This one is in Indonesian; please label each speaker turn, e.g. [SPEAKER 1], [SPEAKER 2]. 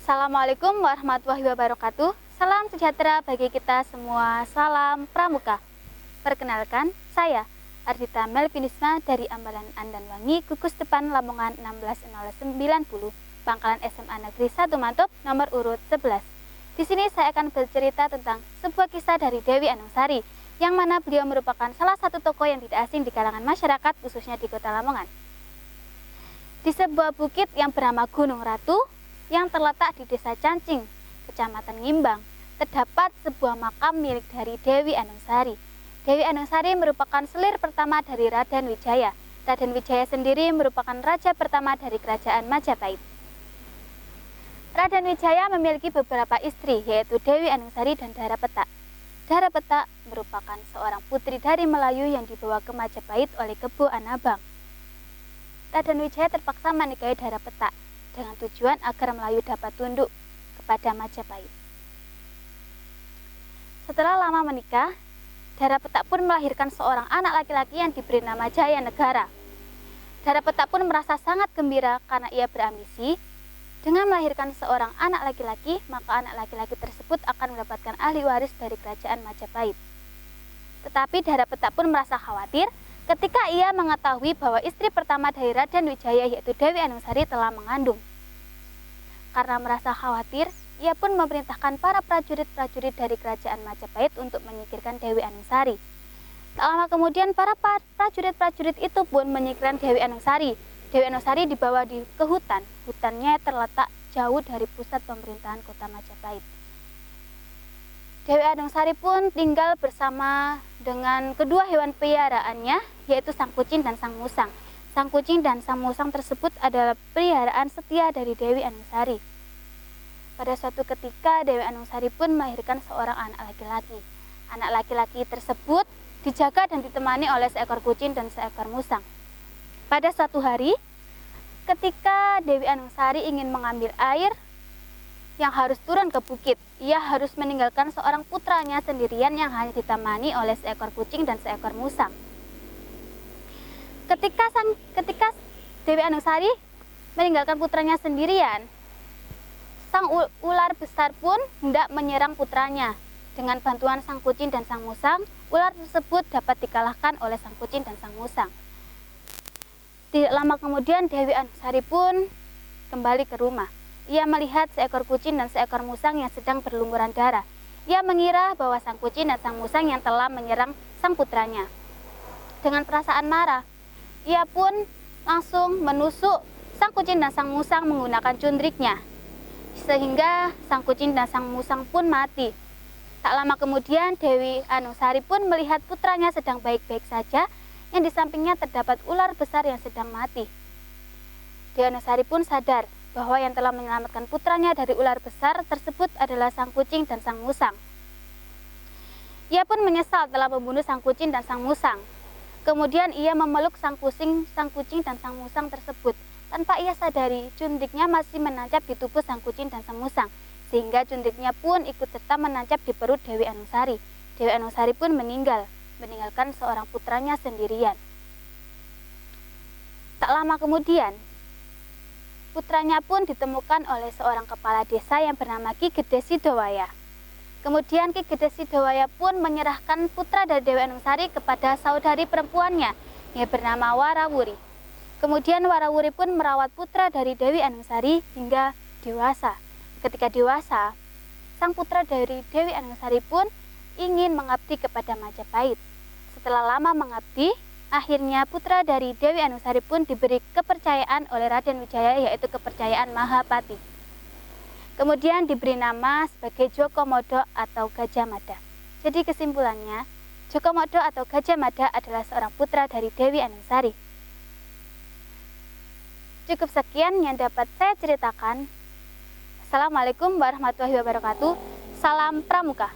[SPEAKER 1] Assalamualaikum warahmatullahi wabarakatuh. Salam sejahtera bagi kita semua. Salam Pramuka. Perkenalkan, saya Ardita Melvinisma dari Ambalan Andanwangi, Gugus Depan Lamongan 160990, Pangkalan SMA Negeri 1 Mantop, nomor urut 11. Di sini saya akan bercerita tentang sebuah kisah dari Dewi Anungsari, yang mana beliau merupakan salah satu tokoh yang tidak asing di kalangan masyarakat, khususnya di Kota Lamongan. Di sebuah bukit yang bernama Gunung Ratu, yang terletak di Desa Cancing, Kecamatan Ngimbang, terdapat sebuah makam milik dari Dewi Anungsari. Dewi Anungsari merupakan selir pertama dari Raden Wijaya. Raden Wijaya sendiri merupakan raja pertama dari Kerajaan Majapahit. Raden Wijaya memiliki beberapa istri, yaitu Dewi Anungsari dan Dara Petak. Dara Petak merupakan seorang putri dari Melayu yang dibawa ke Majapahit oleh Kebo Anabang. Raden Wijaya terpaksa menikahi Dara Petak dengan tujuan agar Melayu dapat tunduk kepada Majapahit. Setelah lama menikah, Dara Petak pun melahirkan seorang anak laki-laki yang diberi nama Jaya Negara. Dara Petak pun merasa sangat gembira karena ia berambisi. Dengan melahirkan seorang anak laki-laki, maka anak laki-laki tersebut akan mendapatkan ahli waris dari Kerajaan Majapahit. Tetapi Dara Petak pun merasa khawatir ketika ia mengetahui bahwa istri pertama dari Raden Wijaya, yaitu Dewi Anungsari, telah mengandung. Karena merasa khawatir, ia pun memerintahkan para prajurit-prajurit dari Kerajaan Majapahit untuk menyingkirkan Dewi Anungsari. Tak lama kemudian, para prajurit-prajurit itu pun menyingkirkan Dewi Anungsari. Dewi Anungsari dibawa ke hutan. Hutannya terletak jauh dari pusat pemerintahan Kota Majapahit. Dewi Anungsari pun tinggal bersama dengan kedua hewan peliharaannya, yaitu sang kucing dan sang musang. Sang kucing dan sang musang tersebut adalah peliharaan setia dari Dewi Anungsari. Pada suatu ketika, Dewi Anungsari pun melahirkan seorang anak laki-laki. Anak laki-laki tersebut dijaga dan ditemani oleh seekor kucing dan seekor musang. Pada suatu hari, ketika Dewi Anungsari ingin mengambil air yang harus turun ke bukit, ia harus meninggalkan seorang putranya sendirian yang hanya ditemani oleh seekor kucing dan seekor musang. Ketika Dewi Anungsari meninggalkan putranya sendirian, sang ular besar pun hendak menyerang putranya. Dengan bantuan sang kucing dan sang musang, ular tersebut dapat dikalahkan oleh sang kucing dan sang musang. Tidak lama kemudian, Dewi Anungsari pun kembali ke rumah. Ia melihat seekor kucing dan seekor musang yang sedang berlumuran darah. Ia mengira bahwa sang kucing dan sang musang yang telah menyerang sang putranya. Dengan perasaan marah, ia pun langsung menusuk sang kucing dan sang musang menggunakan cundriknya, sehingga sang kucing dan sang musang pun mati. Tak lama kemudian, Dewi Anungsari pun melihat putranya sedang baik-baik saja, yang di sampingnya terdapat ular besar yang sedang mati. Dewi Anungsari pun sadar bahwa yang telah menyelamatkan putranya dari ular besar tersebut adalah sang kucing dan sang musang. Ia pun menyesal telah membunuh sang kucing dan sang musang. Kemudian ia memeluk sang kucing dan sang musang tersebut. Tanpa ia sadari, cundiknya masih menancap di tubuh sang kucing dan sang musang, sehingga cundiknya pun ikut serta menancap di perut Dewi Anungsari. Dewi Anungsari pun meninggalkan seorang putranya sendirian. Tak lama kemudian, putranya pun ditemukan oleh seorang kepala desa yang bernama Ki Gede Sidowaya. Kemudian Ki Gede Sidowaya pun menyerahkan putra dari Dewi Anungsari kepada saudari perempuannya yang bernama Warawuri. Kemudian Warawuri pun merawat putra dari Dewi Anungsari hingga dewasa. Ketika dewasa, sang putra dari Dewi Anungsari pun ingin mengabdi kepada Majapahit. Setelah lama mengabdi, akhirnya putra dari Dewi Anungsari pun diberi kepercayaan oleh Raden Wijaya, yaitu kepercayaan Mahapati. Kemudian diberi nama sebagai Jokomodo atau Gajah Mada. Jadi kesimpulannya, Jokomodo atau Gajah Mada adalah seorang putra dari Dewi Anungsari. Cukup sekian yang dapat saya ceritakan. Assalamualaikum warahmatullahi wabarakatuh. Salam Pramuka.